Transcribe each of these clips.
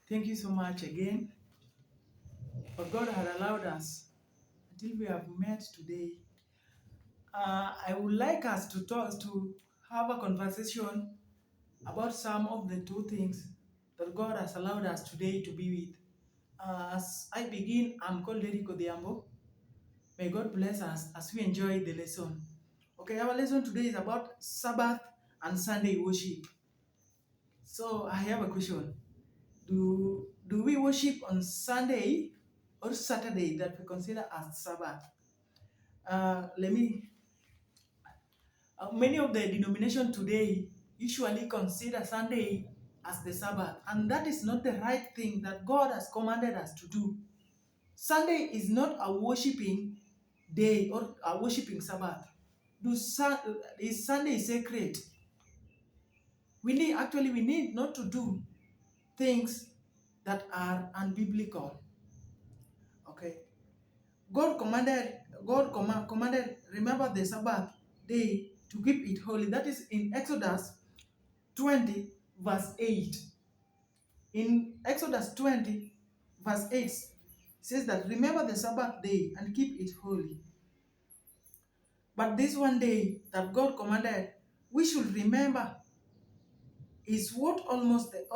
Thank you so much again. But God had allowed us until we have met today. I would like us to have a conversation about some of the two things that God has allowed us today to be with. As I begin, I'm called Derek Odhiambo. May God bless us as we enjoy the lesson. Okay, our lesson today is about Sabbath and Sunday worship. So I have a question. Do we worship on Sunday or Saturday that we consider as Sabbath? Let me. Many of the denomination today usually consider Sunday as the Sabbath, and that is not the right thing that God has commanded us to do. Sunday is not a worshiping day or a worshiping Sabbath. Is Sunday sacred? We need not to do things that are unbiblical. Okay. God commanded, remember the Sabbath day to keep it holy. That is in Exodus 20, verse 8. In Exodus 20, verse 8 says that remember the Sabbath day and keep it holy. But this one day that God commanded, we should remember is what almost the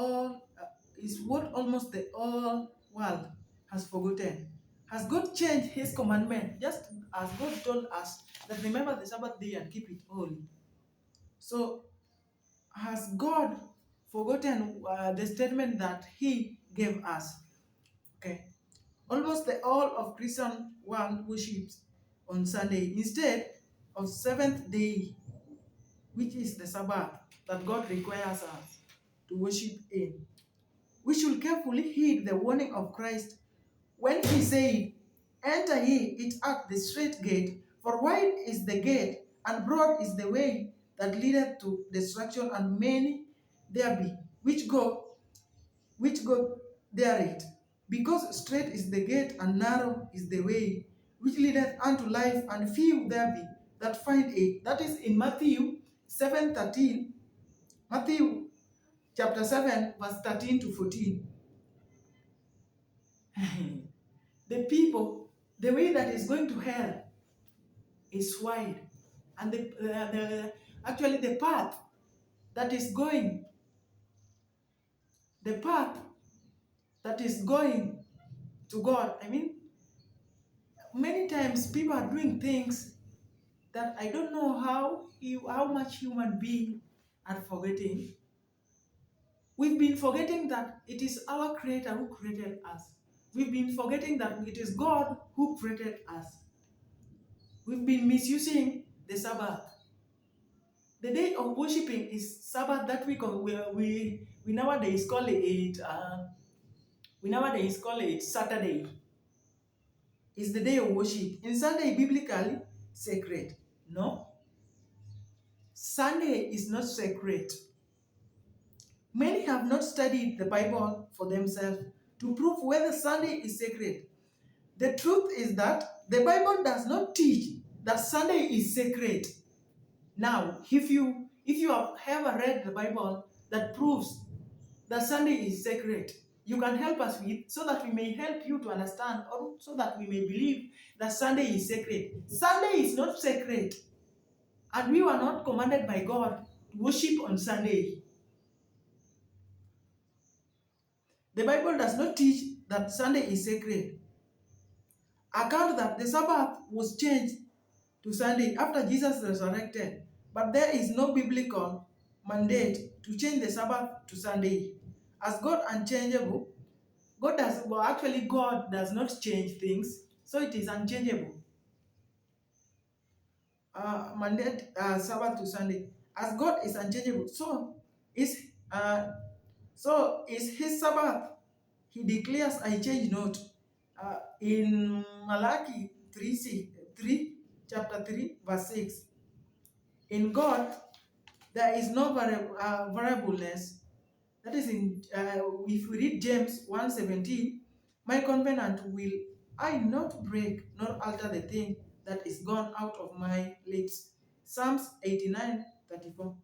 all world has forgotten. Has God changed his commandment just as God told us that remember the Sabbath day and keep it holy? So has God forgotten the statement that he gave us? Okay. Almost the all of Christian world worships on Sunday instead of seventh day, which is the Sabbath that God requires us to worship in. We should carefully heed the warning of Christ when he said, enter ye it at the straight gate, for wide is the gate, and broad is the way that leadeth to destruction, and many there be which go thereat. Because straight is the gate, and narrow is the way which leadeth unto life, and few there be that find it. That is in Matthew 7:13. Matthew chapter 7, verse 13 to 14. The way that is going to hell is wide, and actually that is going, the path that is going to God. I mean, many times people are doing things that I don't know how much human being are forgetting. We've been forgetting that it is our Creator who created us. We've been forgetting that it is God who created us. We've been misusing the Sabbath. The day of worshiping is Sabbath that we nowadays call it Saturday. Is the day of worship. In Sunday, biblically sacred? No. Sunday is not sacred. Many have not studied the Bible for themselves to prove whether Sunday is sacred. The truth is that the Bible does not teach that Sunday is sacred. Now, if you have ever read the Bible that proves that Sunday is sacred, you can help us with, so that we may help you to understand, or so that we may believe that Sunday is sacred. Sunday is not sacred, and we were not commanded by God to worship on Sunday. The Bible does not teach that Sunday is sacred. Account that the Sabbath was changed to Sunday after Jesus resurrected, but there is no biblical mandate to change the Sabbath to Sunday. As God unchangeable, God does not change things, so it is unchangeable. Mandate Sabbath to Sunday. As God is unchangeable, so is His Sabbath. He declares, "I change not." In Malachi 3, chapter 3, verse 6. In God, there is no variableness. That is if we read James 1:17, my covenant will I not break nor alter the thing that is gone out of my lips. Psalms 89:34.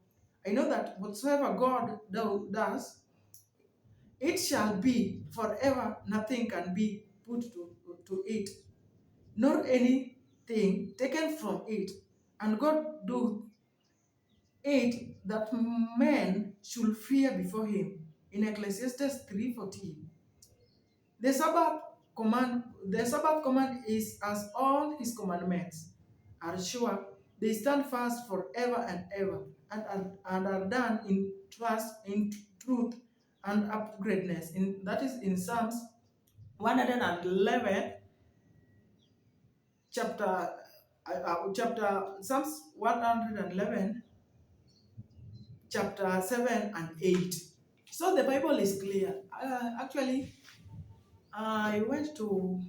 I know that whatsoever God does, It shall be forever, nothing can be put to it, nor anything taken from it. And God do it that men should fear before him. In Ecclesiastes 3:14. The Sabbath command is as all his commandments are sure, they stand fast forever and ever, and are done in trust, in truth, and upgradedness. That is in Psalms 111, chapter Psalms 111, chapter 7 and 8. So the Bible is clear. Actually, I went to.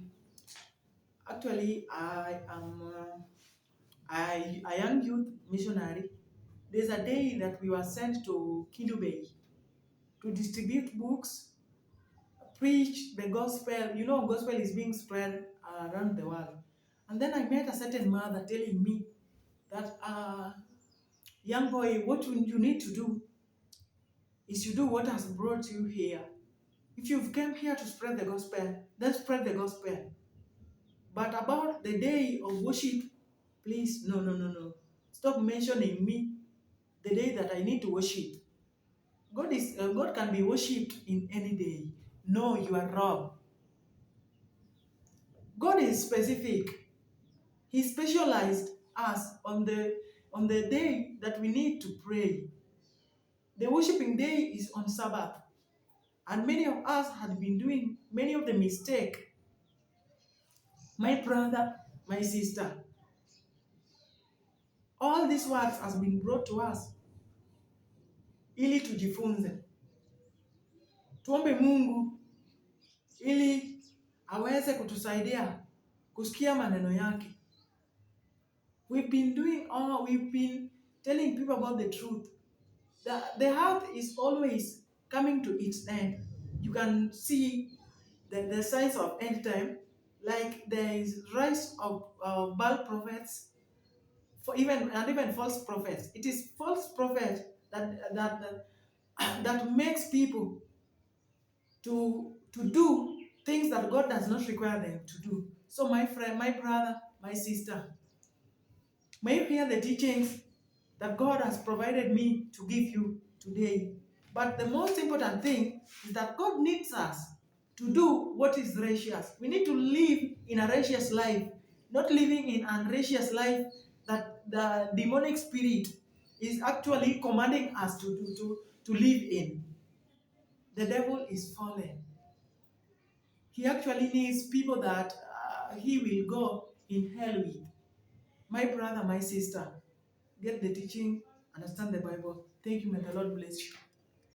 Actually, I am a young youth missionary. There's a day that we were sent to Kindu Bay to distribute books, preach the gospel. You know, gospel is being spread around the world. And then I met a certain mother telling me that, young boy, what you need to do is you do what has brought you here. If you've come here to spread the gospel, then spread the gospel. But about the day of worship, please, no, no, no, no. Stop mentioning me the day that I need to worship. God can be worshipped in any day. No, you are wrong. God is specific. He specialized us on the day that we need to pray. The worshiping day is on Sabbath. And many of us had been doing many of the mistakes. My brother, my sister, all these words has been brought to us ili tujifunze. Tuombe Mungu ili aweze kutusaidia kusikia maneno yake. We've been telling people about the truth. The earth is always coming to its end. You can see the signs of end time, like there is rise of Baal prophets, and even false prophets. It is false prophet that makes people to do things that God does not require them to do. So my friend, my brother, my sister, may you hear the teachings that God has provided me to give you today. But the most important thing is that God needs us to do what is righteous. We need to live in a righteous life, not living in an unrighteous life that the demonic spirit is actually commanding us to live in. The devil is fallen. He actually needs people that he will go in hell with. My brother, my sister, get the teaching, understand the Bible. Thank you, may the Lord bless you.